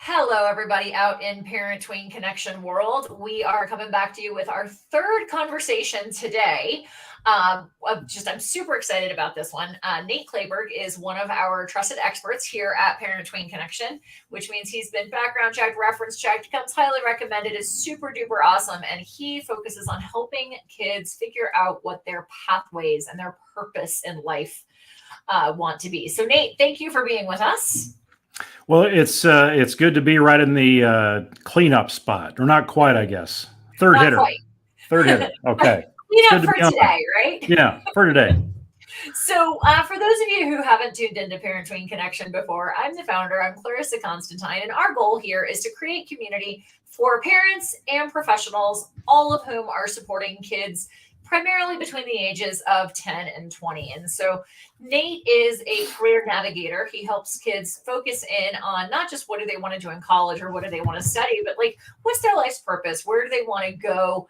Hello, everybody out in ParenTween Connection world. We are coming back to you with our third conversation today. I'm super excited about this one. Nate Clayberg is one of our trusted experts here at ParenTween Connection, which means he's been background checked, reference checked, comes highly recommended, is super duper awesome, and he focuses on helping kids figure out what their pathways and their purpose in life want to be. So, Nate, thank you for being with us. Well, it's good to be right in the cleanup spot, or not quite, I guess. Third hitter. Okay. Clean up for today, right? Yeah, for today. So for those of you who haven't tuned into ParenTween Connection before, I'm the founder. I'm Clarissa Constantine, and our goal here is to create community for parents and professionals, all of whom are supporting kids primarily between the ages of 10 and 20. And so Nate is a career navigator. He helps kids focus in on not just what do they want to do in college or what do they want to study, but like what's their life's purpose? Where do they want to go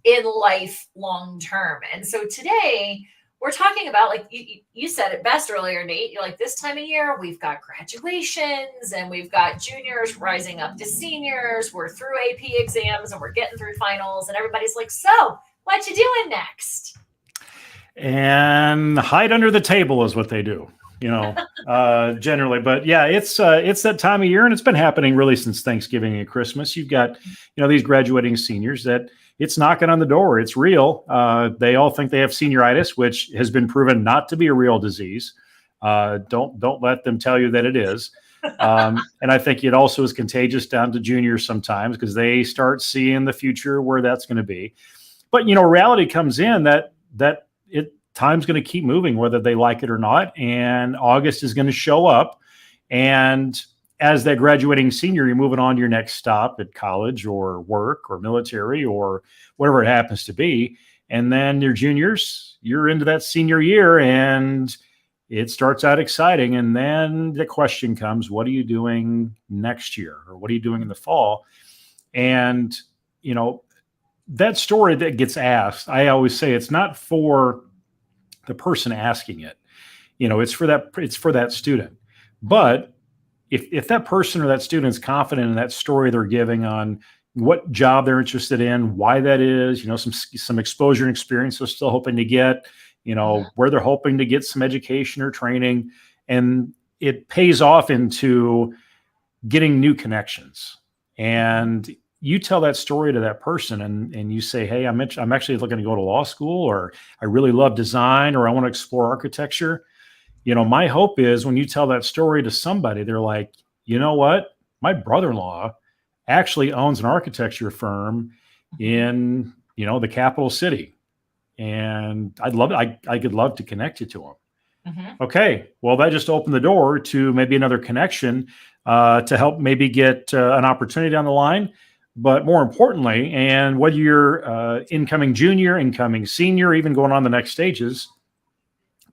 in life long term? And so today we're talking about, like you said it best earlier, Nate, you're like, this time of year, we've got graduations and we've got juniors rising up to seniors. We're through AP exams and we're getting through finals, and everybody's like, so what you doing next? And hide under the table is what they do, generally. But yeah, it's that time of year, and it's been happening really since Thanksgiving and Christmas. You've got, these graduating seniors that it's knocking on the door. It's real. They all think they have senioritis, which has been proven not to be a real disease. Don't let them tell you that it is. And I think it also is contagious down to juniors sometimes because they start seeing the future where that's going to be. But, reality comes in that time's going to keep moving, whether they like it or not. And August is going to show up. And as that graduating senior, you're moving on to your next stop at college or work or military or whatever it happens to be. And then your juniors, you're into that senior year, and it starts out exciting. And then the question comes, what are you doing next year? Or what are you doing in the fall? And, that story that gets asked, I always say it's not for the person asking it. It's for that student. But if that person or that student is confident in that story they're giving on what job they're interested in, why that is, some exposure and experience they're still hoping to get, where they're hoping to get some education or training, and it pays off into getting new connections. And you tell that story to that person and you say, hey, I'm actually looking to go to law school, or I really love design, or I want to explore architecture. My hope is when you tell that story to somebody, they're like, you know what? My brother-in-law actually owns an architecture firm in, the capital city. And I could love to connect you to him. Mm-hmm. Okay. Well, that just opened the door to maybe another connection to help maybe get an opportunity down the line. But more importantly, and whether you're incoming junior, incoming senior, even going on the next stages,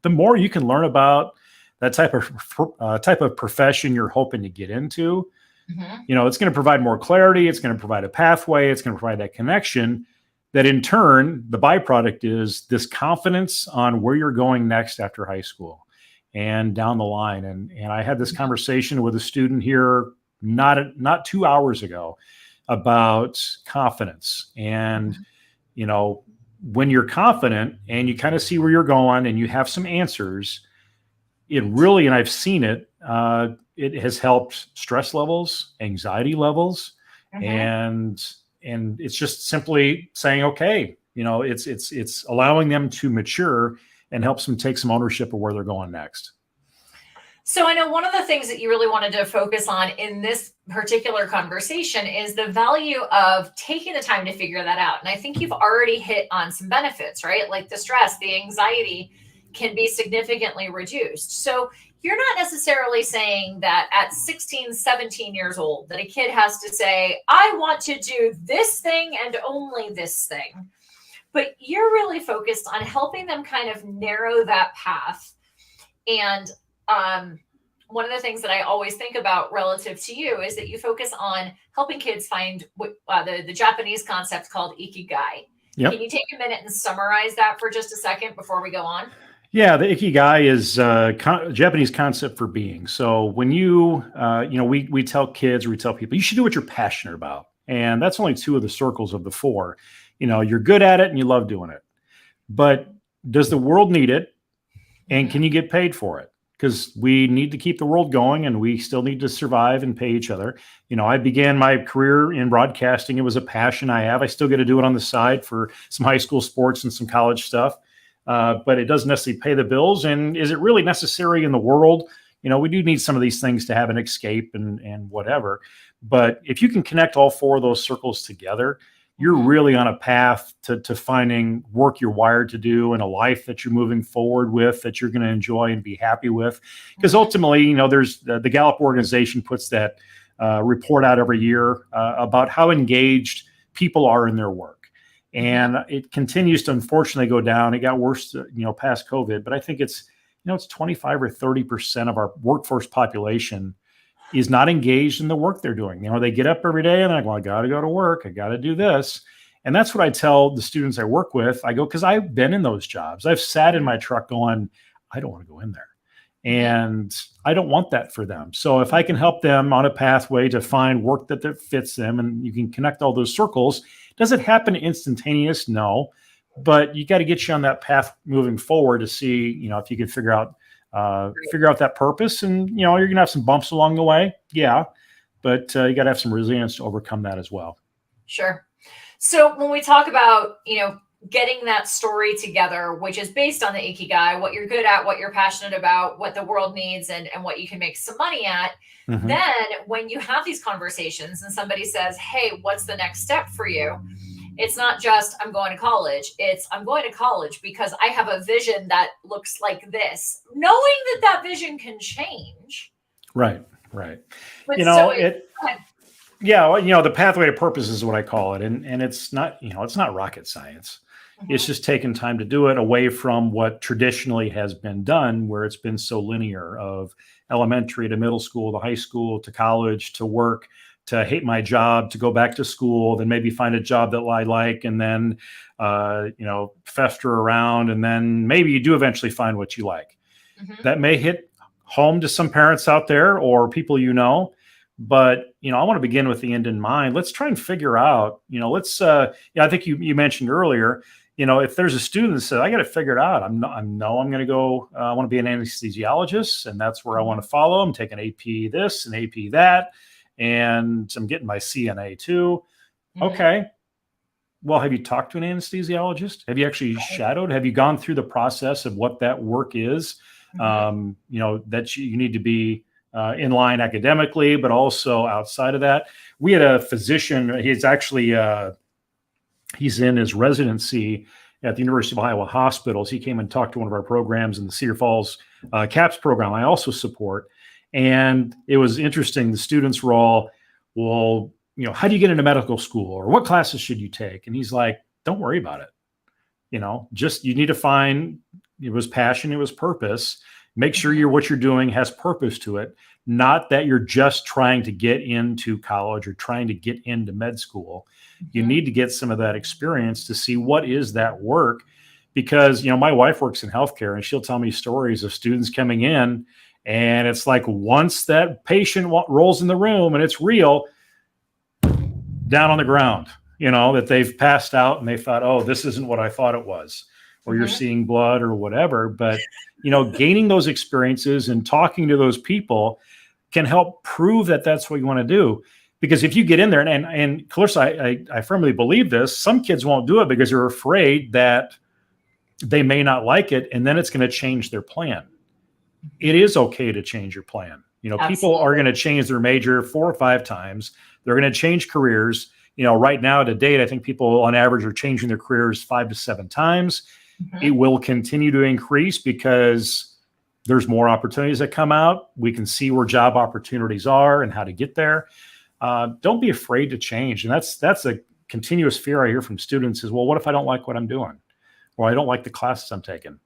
the more you can learn about that type of profession you're hoping to get into, it's going to provide more clarity. It's going to provide a pathway. It's going to provide that connection that in turn, the byproduct is this confidence on where you're going next after high school and down the line. And I had this conversation with a student here not 2 hours ago about confidence. And, when you're confident and you kind of see where you're going and you have some answers, it really, and I've seen it, it has helped stress levels, anxiety levels, and it's just simply saying, okay, it's allowing them to mature and helps them take some ownership of where they're going next. So I know one of the things that you really wanted to focus on in this particular conversation is the value of taking the time to figure that out. And I think you've already hit on some benefits, right? Like the stress, the anxiety can be significantly reduced. So you're not necessarily saying that at 16, 17 years old, that a kid has to say, I want to do this thing and only this thing. But you're really focused on helping them kind of narrow that path. And one of the things that I always think about relative to you is that you focus on helping kids find the Japanese concept called ikigai. Yep. Can you take a minute and summarize that for just a second before we go on? Yeah, the ikigai is Japanese concept for being. So when we tell kids or we tell people, you should do what you're passionate about. And that's only two of the circles of the four. You're good at it and you love doing it. But does the world need it? And can you get paid for it? Because we need to keep the world going and we still need to survive and pay each other. I began my career in broadcasting. It was a passion I have. I still get to do it on the side for some high school sports and some college stuff. But it doesn't necessarily pay the bills. And is it really necessary in the world? We do need some of these things to have an escape and whatever. But if you can connect all four of those circles together, you're really on a path to finding work you're wired to do and a life that you're moving forward with, that you're going to enjoy and be happy with. Because ultimately, there's the Gallup organization puts that report out every year about how engaged people are in their work. And it continues to unfortunately go down. It got worse, past COVID, but I think it's 25 or 30% of our workforce population is not engaged in the work they're doing. They get up every day and they're like, well, I got to go to work. I got to do this. And that's what I tell the students I work with. I go, because I've been in those jobs. I've sat in my truck going, I don't want to go in there. And I don't want that for them. So if I can help them on a pathway to find work that fits them, and you can connect all those circles, does it happen instantaneous? No, but you got to get you on that path moving forward to see, if you can figure out that purpose. And, you're going to have some bumps along the way. Yeah. But you got to have some resilience to overcome that as well. Sure. So when we talk about, getting that story together, which is based on the ikigai, what you're good at, what you're passionate about, what the world needs, and what you can make some money at, then when you have these conversations and somebody says, hey, what's the next step for you? It's not just I'm going to college. It's I'm going to college because I have a vision that looks like this, knowing that vision can change. Right. But the pathway to purpose is what I call it. And it's not, it's not rocket science. It's just taking time to do it away from what traditionally has been done, where it's been so linear of elementary to middle school, to high school, to college, to work, to hate my job, to go back to school, then maybe find a job that I like, and then, fester around. And then maybe you do eventually find what you like. That may hit home to some parents out there or people, but, I want to begin with the end in mind. Let's try and figure out, I think you mentioned earlier, if there's a student that says, I got to figure it out. I'm going to go, I want to be an anesthesiologist and that's where I want to follow. I'm taking AP this and AP that, and I'm getting my CNA too. Okay. Well, have you talked to an anesthesiologist? Have you actually shadowed? Have you gone through the process of what that work is? That you need to be in line academically, but also outside of that. We had a physician, he's in his residency at the University of Iowa Hospitals. He came and talked to one of our programs in the Cedar Falls CAPS program I also support. And it was interesting. The students were all, well, how do you get into medical school, or what classes should you take? And he's like, don't worry about it. You need to find, it was passion, it was purpose. Make sure what you're doing has purpose to it. Not that you're just trying to get into college or trying to get into med school. You need to get some of that experience to see what is that work. Because, my wife works in healthcare and she'll tell me stories of students coming in, and it's like once that patient rolls in the room and it's real, down on the ground, that they've passed out and they thought, oh, this isn't what I thought it was. Or you're seeing blood or whatever. But, gaining those experiences and talking to those people can help prove that that's what you want to do. Because if you get in there, and Clarissa, I firmly believe this, some kids won't do it because they're afraid that they may not like it, and then it's going to change their plan. It is okay to change your plan. People are going to change their major 4 or 5 times. They're going to change careers. Right now to date, I think people on average are changing their careers 5 to 7 times. It will continue to increase because there's more opportunities that come out. We can see where job opportunities are and how to get there. Don't be afraid to change. And that's a continuous fear I hear from students is, well, what if I don't like what I'm doing? Or I don't like the classes I'm taking?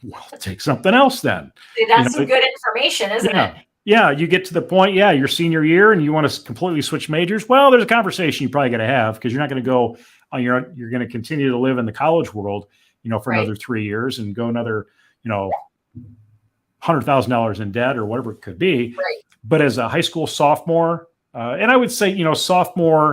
Well, take something else then. See, that's some good information, isn't it? Yeah, you get to the point, your senior year and you want to completely switch majors. Well, there's a conversation you probably got to have because you're not going to go on your own. You're going to continue to live in the college world. for another 3 years and go another, $100,000 in debt or whatever it could be. Right. But as a high school sophomore, and I would say,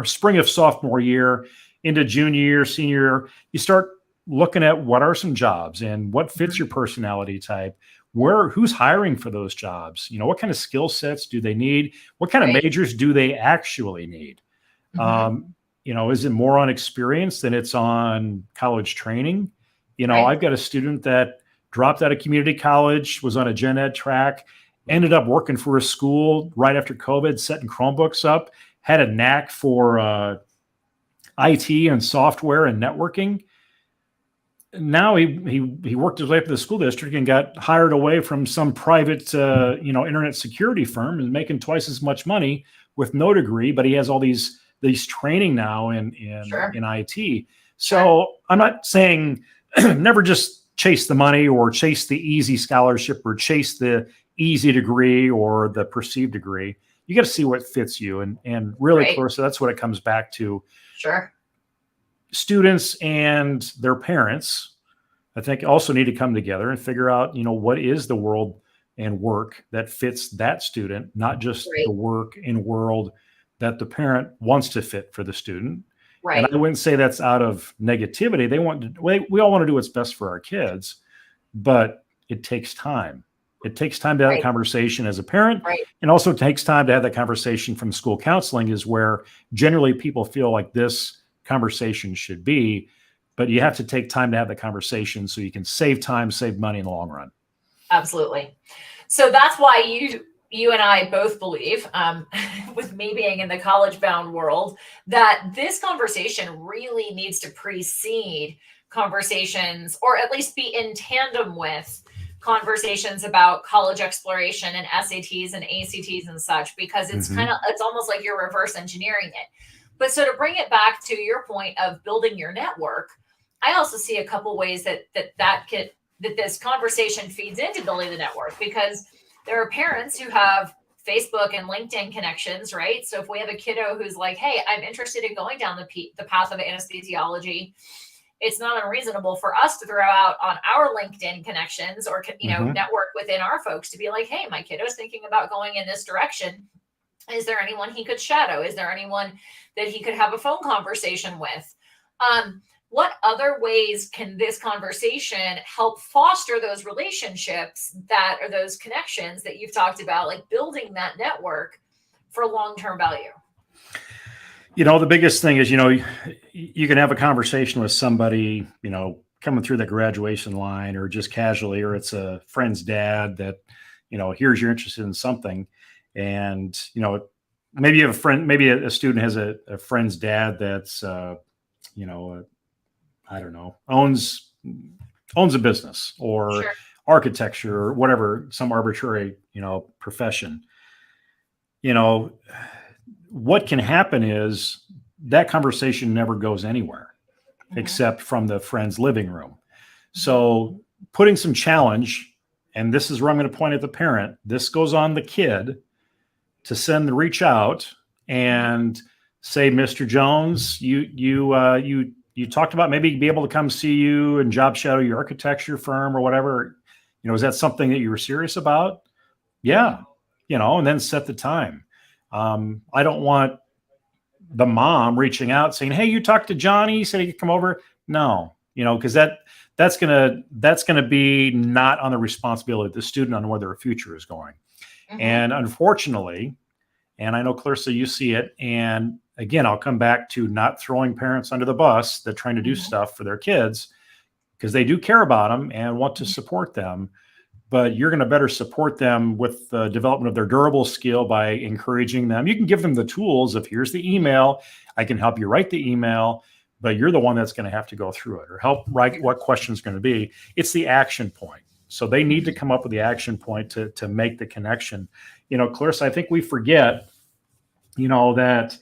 spring of sophomore year into junior year, senior year, you start looking at what are some jobs and what fits your personality type. Who's hiring for those jobs? What kind of skill sets do they need? What kind of majors do they actually need? Is it more on experience than it's on college training? I've got a student that dropped out of community college, was on a gen ed track, ended up working for a school right after COVID, setting Chromebooks up, had a knack for IT and software and networking. Now he worked his way up to the school district and got hired away from some private, internet security firm and making twice as much money with no degree, but he has all these training now in IT. So I'm not saying never just chase the money or chase the easy scholarship or chase the easy degree or the perceived degree. You got to see what fits you. And really, Clarissa, that's what it comes back to. Sure. Students and their parents, I think, also need to come together and figure out, what is the world and work that fits that student, not just the work and world that the parent wants to fit for the student. Right. And I wouldn't say that's out of negativity. We all want to do what's best for our kids, but it takes time. It takes time to have a conversation as a parent, and also takes time to have that conversation from school counseling, is where generally people feel like this conversation should be, but you have to take time to have the conversation so you can save time, save money in the long run. Absolutely. So that's why you and I both believe, with me being in the college-bound world, that this conversation really needs to precede conversations, or at least be in tandem with conversations about college exploration and SATs and ACTs and such, because it's it's almost like you're reverse engineering it. But so to bring it back to your point of building your network, I also see a couple ways that this conversation feeds into building the network, because there are parents who have Facebook and LinkedIn connections, right? So if we have a kiddo who's like, hey, I'm interested in going down the path of anesthesiology, it's not unreasonable for us to throw out on our LinkedIn connections or, network within our folks to be like, hey, my kiddo's thinking about going in this direction. Is there anyone he could shadow? Is there anyone that he could have a phone conversation with? What other ways can this conversation help foster those relationships that are those connections that you've talked about, like building that network for long-term value? The biggest thing is, you can have a conversation with somebody, coming through the graduation line or just casually, or it's a friend's dad that, hears you're interested in something. And, maybe you have a friend, maybe a student has a friend's dad that's, I don't know, owns a business or architecture or whatever, some arbitrary, profession. What can happen is that conversation never goes anywhere except from the friend's living room. So putting some challenge, and this is where I'm going to point at the parent, this goes on the kid to reach out and say, Mr. Jones, you talked about maybe be able to come see you and job shadow your architecture firm or whatever. Is that something that you were serious about? Yeah. And then set the time. I don't want the mom reaching out saying, hey, you talked to Johnny, he said he could come over. No, because that's going to be not on the responsibility of the student on where their future is going. And unfortunately, and I know, Clarissa, you see it. And again, I'll come back to not throwing parents under the bus that are trying to do stuff for their kids, because they do care about them and want to support them. But you're going to better support them with the development of their durable skill by encouraging them. You can give them the tools of, here's the email. I can help you write the email, but you're the one that's going to have to go through it or help write what question is going to be. It's the action point. So they need to come up with the action point to make the connection. Clarissa, I think we forget, that,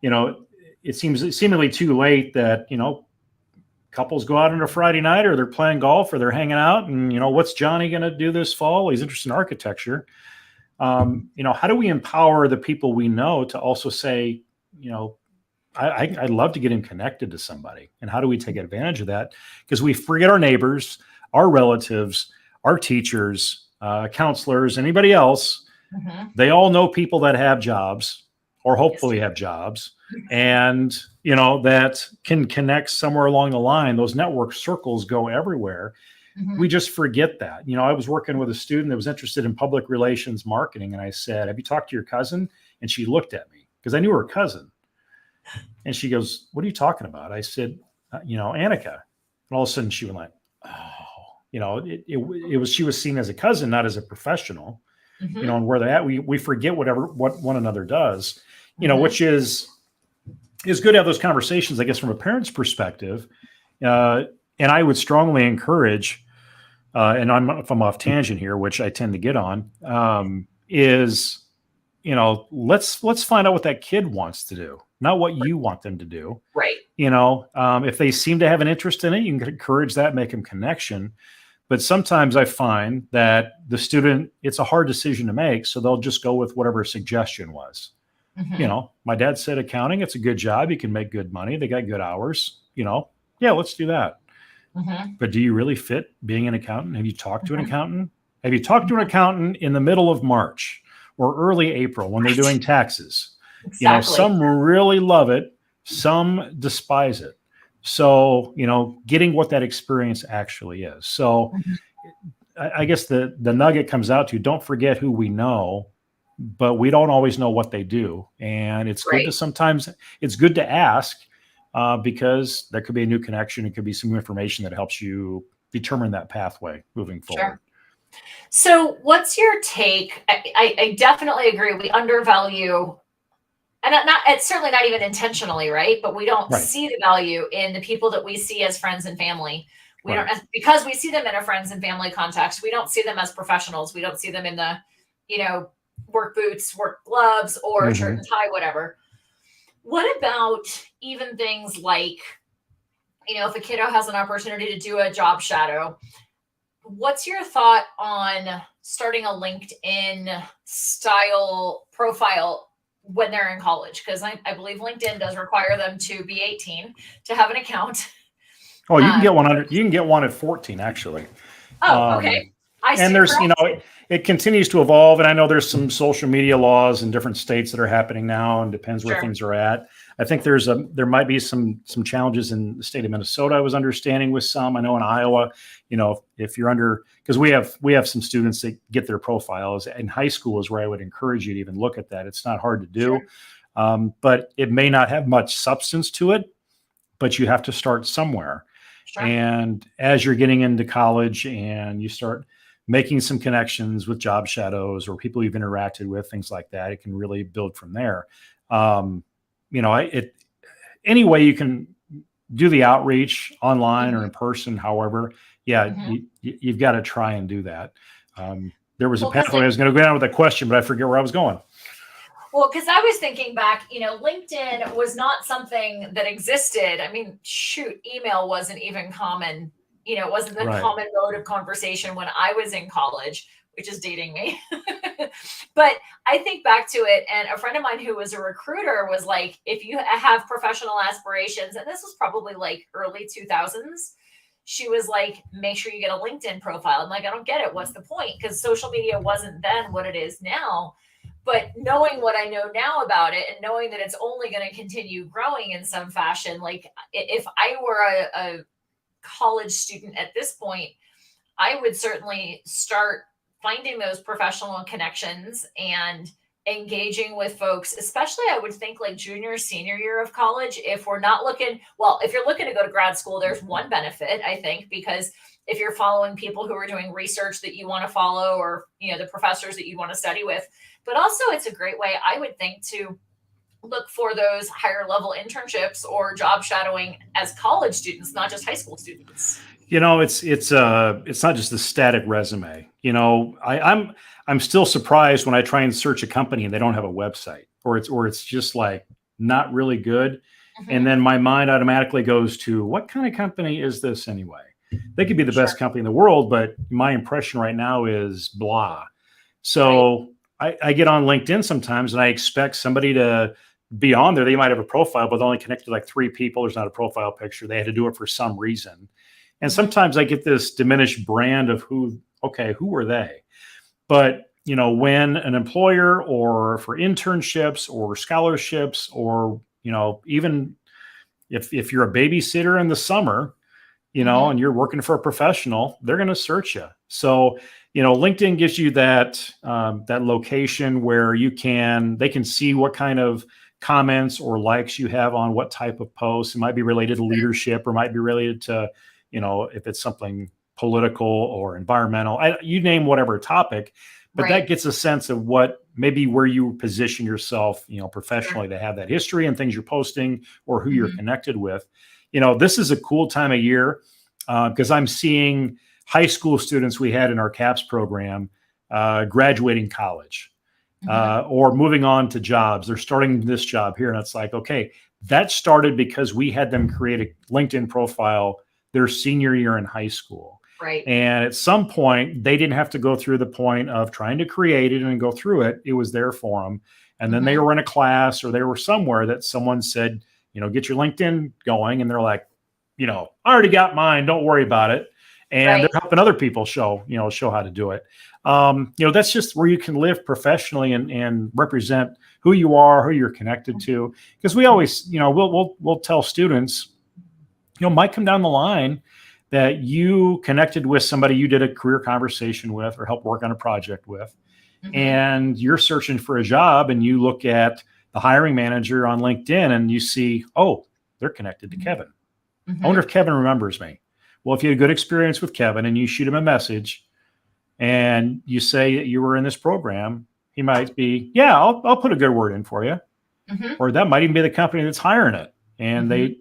it seems seemingly too late that, couples go out on a Friday night, or they're playing golf, or they're hanging out, and, what's Johnny going to do this fall? He's interested in architecture. How do we empower the people we know to also say, I'd love to get him connected to somebody. And how do we take advantage of that? Because we forget our neighbors, our relatives, our teachers, counselors, anybody else. Mm-hmm. They all know people that have jobs or hopefully Yes. have jobs, and that can connect somewhere along the line. Those network circles go everywhere. Mm-hmm. We just forget that. I was working with a student that was interested in public relations marketing, and I said, "Have you talked to your cousin?" And she looked at me because I knew her cousin. And she goes, "What are you talking about?" I said, Annika. And all of a sudden she went like, "Oh," it was, she was seen as a cousin, not as a professional, Mm-hmm. and where they're at, we forget what one another does, Mm-hmm. which is good to have those conversations, I guess, from a parent's perspective. And I would strongly encourage, and if I'm off tangent here, which I tend to get on, is, let's find out what that kid wants to do, not what you want them to do. Right. If they seem to have an interest in it, you can encourage that, make them connection. But sometimes I find that the student, it's a hard decision to make, so they'll just go with whatever suggestion was. Mm-hmm. My dad said accounting, it's a good job. You can make good money. They got good hours. Yeah, let's do that. Mm-hmm. But do you really fit being an accountant? Have you talked to an Mm-hmm. accountant? Have you talked to an accountant in the middle of March or early April when they're doing taxes? Exactly. Some really love it. Some despise it. So, getting what that experience actually is. So I guess the nugget comes out to, don't forget who we know, but we don't always know what they do. And it's good to sometimes, it's good to ask, because there could be a new connection. It could be some information that helps you determine that pathway moving forward. Sure. So what's your take? I definitely agree. We undervalue, and it's certainly not even intentionally, right? But we don't see the value in the people that we see as friends and family. We don't, because we see them in a friends and family context. We don't see them as professionals. We don't see them in the, work boots, work gloves, or shirt and tie, whatever. What about even things like, if a kiddo has an opportunity to do a job shadow, what's your thought on starting a LinkedIn style profile when they're in college? Because I believe LinkedIn does require them to be 18 to have an account. Oh, you can get one you can get one at 14, actually. Oh, okay. And there's, it continues to evolve. And I know there's some social media laws in different states that are happening now, and depends where things are at. I think there might be some challenges in the state of Minnesota, I was understanding, with some. I know in Iowa, if you're under, because we have some students that get their profiles in high school, is where I would encourage you to even look at that. It's not hard to do, but it may not have much substance to it, but you have to start somewhere. And as you're getting into college and you start making some connections with job shadows or people you've interacted with, things like that, it can really build from there. Any way you can do the outreach online or in person, however, you've got to try and do that. There was a pathway I was going to go down with a question, but I forget where I was going. Well, because I was thinking back, LinkedIn was not something that existed. I mean, shoot, email wasn't even common. It wasn't the common mode of conversation when I was in college, which is dating me. But I think back to it, and a friend of mine who was a recruiter was like, if you have professional aspirations, and this was probably like early 2000s, she was like, make sure you get a LinkedIn profile. I'm like, I don't get it. What's the point? Because social media wasn't then what it is now. But knowing what I know now about it, and knowing that it's only going to continue growing in some fashion, like if I were a college student at this point, I would certainly start finding those professional connections and engaging with folks, especially I would think like junior, senior year of college. If we're not looking, if you're looking to go to grad school, there's one benefit, I think, because if you're following people who are doing research that you want to follow, or, the professors that you want to study with, but also it's a great way, I would think, to look for those higher level internships or job shadowing as college students, not just high school students. It's not just a static resume. I'm still surprised when I try and search a company and they don't have a website, or it's just like not really good. And then my mind automatically goes to, what kind of company is this anyway? They could be the best company in the world, but my impression right now is blah. So I get on LinkedIn sometimes and I expect somebody to be on there. They might have a profile, but they only connected like 3 people. There's not a profile picture. They had to do it for some reason. And sometimes I get this diminished brand of who were they? But, when an employer, or for internships or scholarships, or, even if you're a babysitter in the summer, and you're working for a professional, they're going to search you. So, LinkedIn gives you that location where they can see what kind of comments or likes you have on what type of posts. It might be related to leadership, or might be related to, if it's something political or environmental, you name whatever topic, but that gets a sense of where you position yourself, professionally, to have that history and things you're posting, or who you're connected with. This is a cool time of year because I'm seeing high school students we had in our CAPS program graduating college or moving on to jobs. They're starting this job here. And it's like, okay, that started because we had them create a LinkedIn profile their senior year in high school. Right. And at some point, they didn't have to go through the point of trying to create it and go through it. It was there for them. And then they were in a class, or they were somewhere that someone said, get your LinkedIn going. And they're like, I already got mine. Don't worry about it. And they're helping other people show how to do it. That's just where you can live professionally and represent who you are, who you're connected to. Because we always, we'll tell students, might come down the line that you connected with somebody you did a career conversation with or helped work on a project with, and you're searching for a job, and you look at the hiring manager on LinkedIn and you see, oh, they're connected to Kevin. I wonder if Kevin remembers me. Well, if you had a good experience with Kevin and you shoot him a message and you say that you were in this program, he might be, yeah, I'll put a good word in for you. Or that might even be the company that's hiring it. And they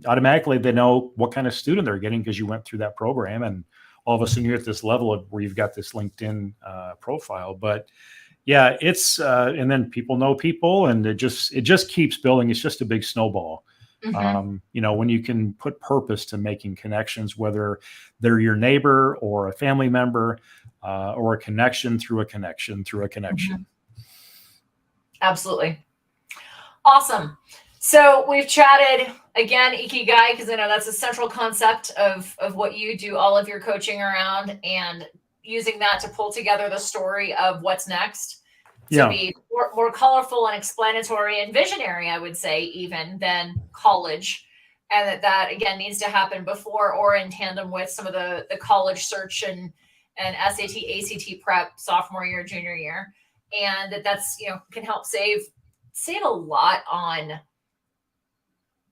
automatically, they know what kind of student they're getting because you went through that program, and all of a sudden you're at this level of where you've got this LinkedIn profile. But yeah, it's and then people know people, and it just keeps building. It's just a big snowball. When you can put purpose to making connections, whether they're your neighbor or a family member, or a connection through a connection through a connection. Absolutely. Awesome. So we've chatted again, Ikigai, because I know that's a central concept of what you do all of your coaching around, and using that to pull together the story of what's next to be more colorful and explanatory and visionary, I would say, even than college. And that again needs to happen before or in tandem with some of the college search and SAT, ACT prep sophomore year, junior year. And that's, can help save a lot on,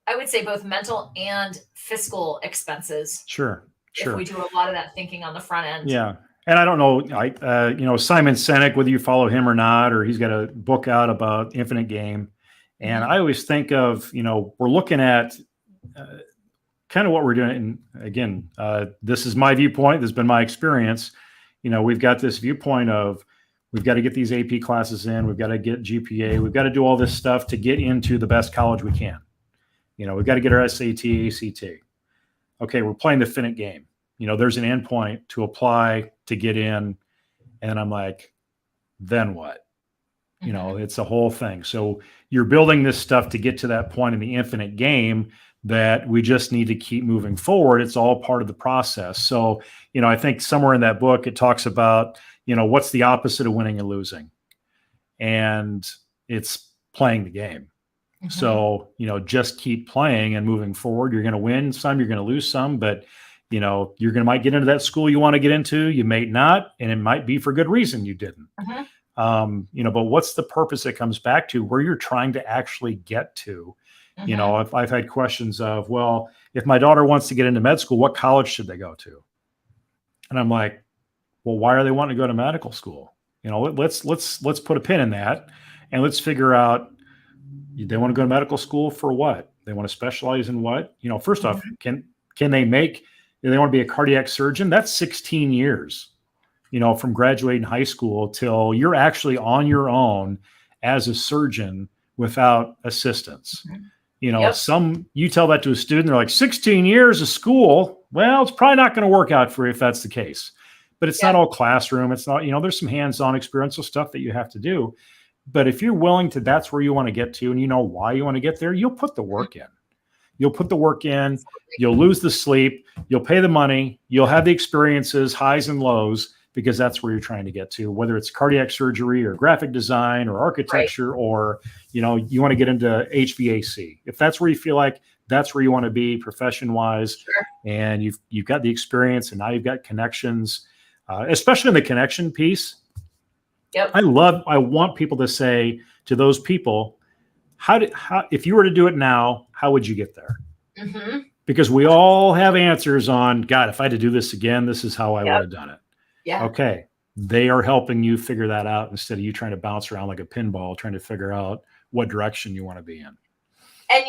I would say, both mental and fiscal expenses. Sure. If we do a lot of that thinking on the front end. Yeah. And I don't know, Simon Sinek, whether you follow him or not, or he's got a book out about Infinite Game. And I always think of, we're looking at kind of what we're doing. And again, this is my viewpoint. This has been my experience. We've got this viewpoint of, we've got to get these AP classes in. We've got to get GPA. We've got to do all this stuff to get into the best college we can. We've got to get our SAT, ACT. Okay, we're playing the Finite game. There's an endpoint to apply to get in. And I'm like, then what? It's a whole thing. So you're building this stuff to get to that point in the infinite game that we just need to keep moving forward. It's all part of the process. So, I think somewhere in that book, it talks about, what's the opposite of winning and losing? And it's playing the game. So, just keep playing and moving forward. You're going to win some, you're going to lose some, but might get into that school you want to get into. You may not, and it might be for good reason you didn't. But what's the purpose it comes back to, where you're trying to actually get to? If I've had questions of, well, if my daughter wants to get into med school, what college should they go to? And I'm like, well, why are they wanting to go to medical school? Let's put a pin in that, and let's figure out, they want to go to medical school for what? They want to specialize in what? First off, can they want to be a cardiac surgeon? That's 16 years, from graduating high school till you're actually on your own as a surgeon without assistance. You tell that to a student, they're like, 16 years of school. Well, it's probably not going to work out for you if that's the case. But it's not all classroom. It's not, there's some hands-on experiential stuff that you have to do. But if you're willing to, that's where you want to get to, and you know why you want to get there, you'll put the work in. You'll put the work in, you'll lose the sleep, you'll pay the money, you'll have the experiences, highs and lows, because that's where you're trying to get to, whether it's cardiac surgery or graphic design or architecture, or, you want to get into HVAC. If that's where you feel like that's where you want to be profession wise, and you've got the experience, and now you've got connections, especially in the connection piece. Yep. I want people to say to those people, how if you were to do it now, how would you get there? Mm-hmm. Because we all have answers on, God, if I had to do this again, this is how I would have done it. Yeah. Okay. They are helping you figure that out instead of you trying to bounce around like a pinball, trying to figure out what direction you want to be in. And,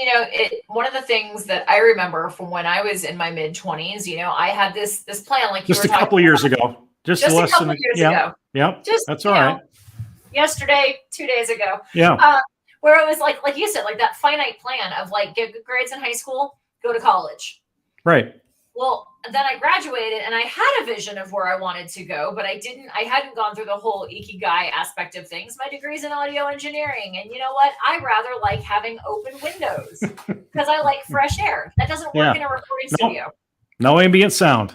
one of the things that I remember from when I was in my mid-20s, I had this plan, like just a couple of years ago. Just a couple of years ago. Yep. Just, that's all right. Yesterday, 2 days ago. Yeah. Where it was like you said, like that finite plan of like get good grades in high school, go to college. Right. Well, then I graduated and I had a vision of where I wanted to go, but I hadn't gone through the whole ikigai aspect of things. My degree's in audio engineering. And you know what? I rather like having open windows because I like fresh air. That doesn't work in a recording studio. No ambient sound.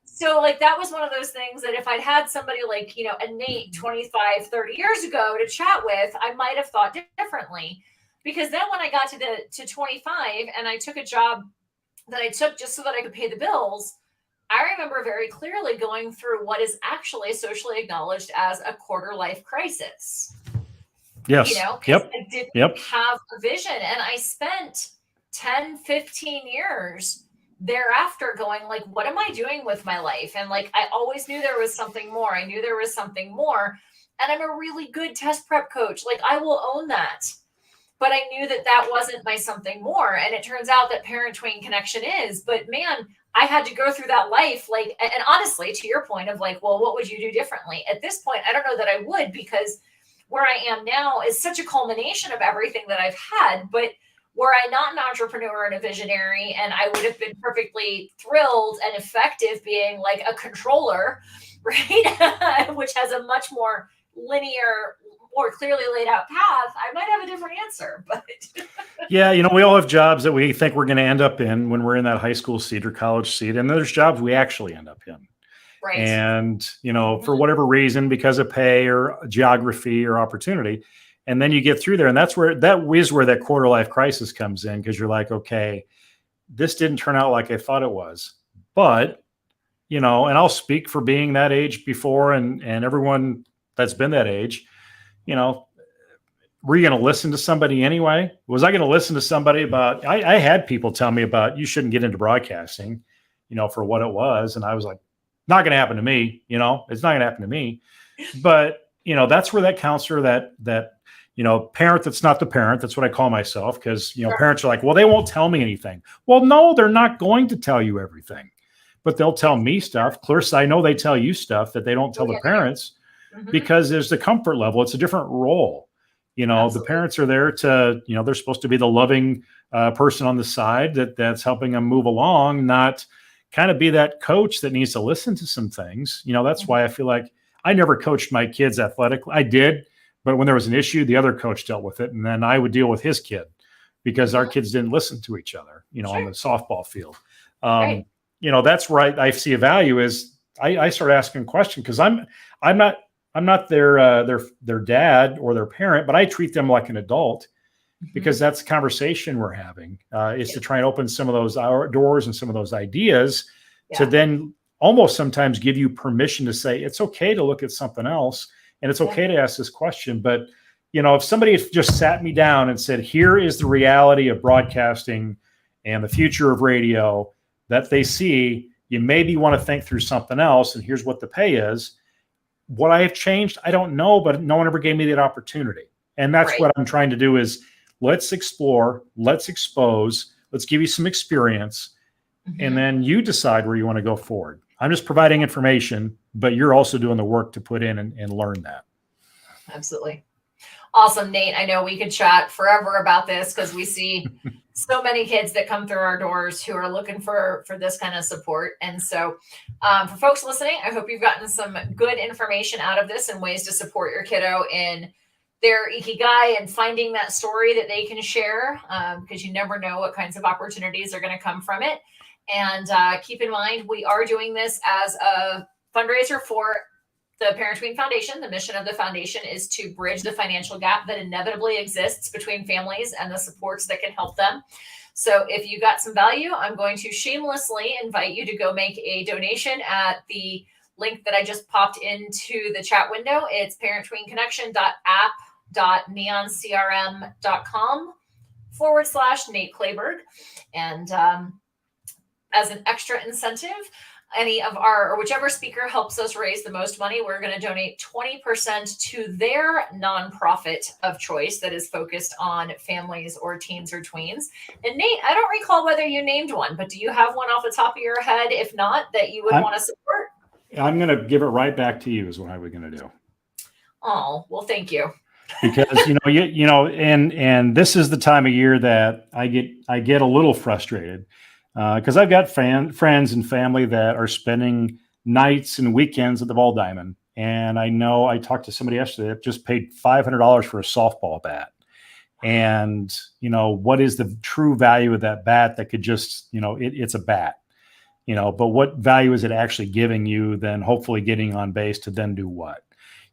So like that was one of those things that if I'd had somebody like, a Nate 25, 30 years ago to chat with, I might have thought differently. Because then when I got to 25 and I took a job that I took just so that I could pay the bills, I remember very clearly going through what is actually socially acknowledged as a quarter life crisis. Yes. I didn't have a vision. And I spent 10, 15 years thereafter going like, what am I doing with my life? And like, I always knew there was something more. I knew there was something more. And I'm a really good test prep coach. Like I will own that. But I knew that wasn't my something more. And it turns out that ParenTween connection is, but man, I had to go through that life. Like, and honestly, to your point of like, well, what would you do differently? At this point, I don't know that I would, because where I am now is such a culmination of everything that I've had. But were I not an entrepreneur and a visionary, and I would have been perfectly thrilled and effective being like a controller, right? Which has a much more linear, more clearly laid out path, I might have a different answer. But yeah, we all have jobs that we think we're going to end up in when we're in that high school seat or college seat. And there's jobs we actually end up in. Right. And, for whatever reason, because of pay or geography or opportunity. And then you get through there. And that is where that quarter life crisis comes in, because you're like, okay, this didn't turn out like I thought it was. But, and I'll speak for being that age before and everyone that's been that age, were you going to listen to somebody anyway? Was I going to listen to somebody about, I had people tell me about, you shouldn't get into broadcasting, for what it was. And I was like, not going to happen to me. It's not going to happen to me. But, that's where that counselor, that parent that's not the parent, that's what I call myself. Because, parents are like, well, they won't tell me anything. Well, no, they're not going to tell you everything, but they'll tell me stuff. Clarissa, I know they tell you stuff that they don't tell the parents. Mm-hmm. Because there's the comfort level. It's a different role. The parents are there to, they're supposed to be the loving person on the side that's helping them move along, not kind of be that coach that needs to listen to some things. That's why I feel like I never coached my kids athletically. I did, but when there was an issue, the other coach dealt with it. And then I would deal with his kid because our kids didn't listen to each other, on the softball field. Right. That's where I see a value is I start asking questions, because I'm not their dad or their parent, but I treat them like an adult, because that's the conversation we're having, is to try and open some of those doors and some of those ideas to then almost sometimes give you permission to say, it's okay to look at something else. And it's okay to ask this question. But, if somebody just sat me down and said, here is the reality of broadcasting and the future of radio that they see, you maybe want to think through something else. And here's what the pay is. What I have changed, I don't know, but no one ever gave me that opportunity. And that's what I'm trying to do is let's explore, let's expose, let's give you some experience, and then you decide where you want to go forward. I'm just providing information, but you're also doing the work to put in and learn that. Absolutely. Awesome, Nate. I know we could chat forever about this, because we see so many kids that come through our doors who are looking for this kind of support. And so for folks listening, I hope you've gotten some good information out of this and ways to support your kiddo in their ikigai and finding that story that they can share, because you never know what kinds of opportunities are going to come from it. And keep in mind, we are doing this as a fundraiser for the ParenTween Foundation. The mission of the foundation is to bridge the financial gap that inevitably exists between families and the supports that can help them. So if you got some value, I'm going to shamelessly invite you to go make a donation at the link that I just popped into the chat window. It's parenttweenconnection.app.neoncrm.com/Nate Clayberg. And as an extra incentive, any of our, or whichever speaker helps us raise the most money, we're going to donate 20% to their nonprofit of choice that is focused on families or teens or tweens. And Nate, I don't recall whether you named one, but do you have one off the top of your head, if not, that you would want to support? I'm going to give it right back to you is what I was going to do. Oh, well, thank you. Because, and this is the time of year that I get a little frustrated. Because I've got friends and family that are spending nights and weekends at the Ball Diamond. And I know I talked to somebody yesterday that just paid $500 for a softball bat. And, what is the true value of that bat that could just, it's a bat, but what value is it actually giving you then hopefully getting on base to then do what?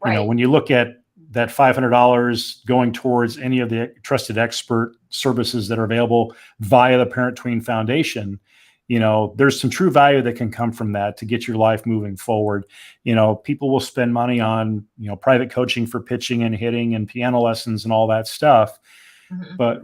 Right. When you look at that $500 going towards any of the trusted expert services that are available via the ParenTween Foundation, there's some true value that can come from that to get your life moving forward. People will spend money on, private coaching for pitching and hitting and piano lessons and all that stuff. Mm-hmm. But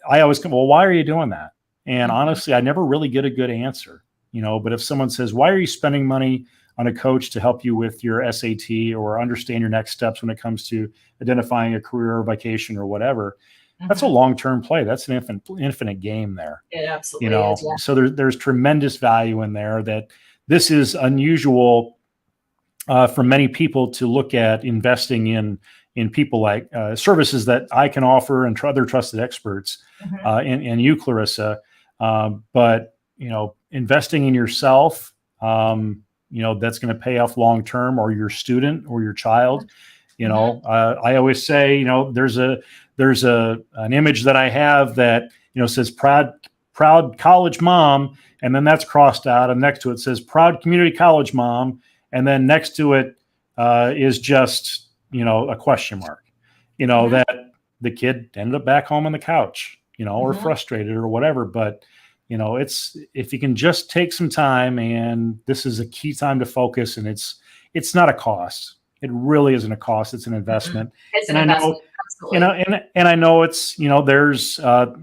I always come, well, why are you doing that? And mm-hmm. honestly, I never really get a good answer, but if someone says, why are you spending money on a coach to help you with your SAT or understand your next steps when it comes to identifying a career or vacation or whatever, mm-hmm. that's a long-term play. That's an infinite game there. It absolutely is, yeah. So there's tremendous value in there that this is unusual for many people to look at investing in people like services that I can offer and other trusted experts mm-hmm. And you, Clarissa. But, investing in yourself, that's going to pay off long-term, or your student or your child. Mm-hmm. I always say, there's an image that I have that, says proud college mom. And then that's crossed out. And next to it says proud community college mom. And then next to it is just, a question mark, mm-hmm. that the kid ended up back home on the couch, mm-hmm. or frustrated or whatever. But it's, if you can just take some time, and this is a key time to focus, and it's not a cost. It really isn't a cost. It's an investment. It's an investment. And I know it's, there's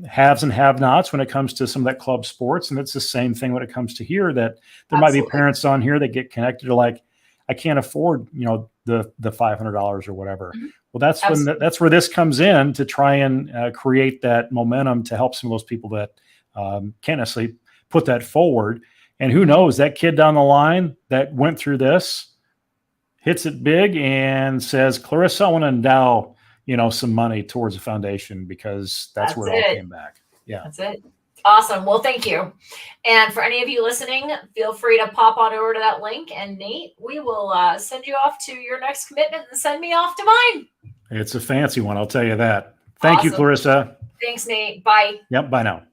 haves and have-nots when it comes to some of that club sports. And it's the same thing when it comes to here, that there might be parents on here that get connected to like, I can't afford, the $500 or whatever. Mm-hmm. Well, that's where this comes in, to try and create that momentum to help some of those people that can't necessarily put that forward. And who knows, that kid down the line that went through this hits it big and says, Clarissa, I want to endow, some money towards a foundation, because that's where it all came back. Yeah. That's it. Awesome. Well, thank you. And for any of you listening, feel free to pop on over to that link. And Nate, we will send you off to your next commitment and send me off to mine. It's a fancy one, I'll tell you that. Thank you, Clarissa. Thanks, Nate. Bye. Yep. Bye now.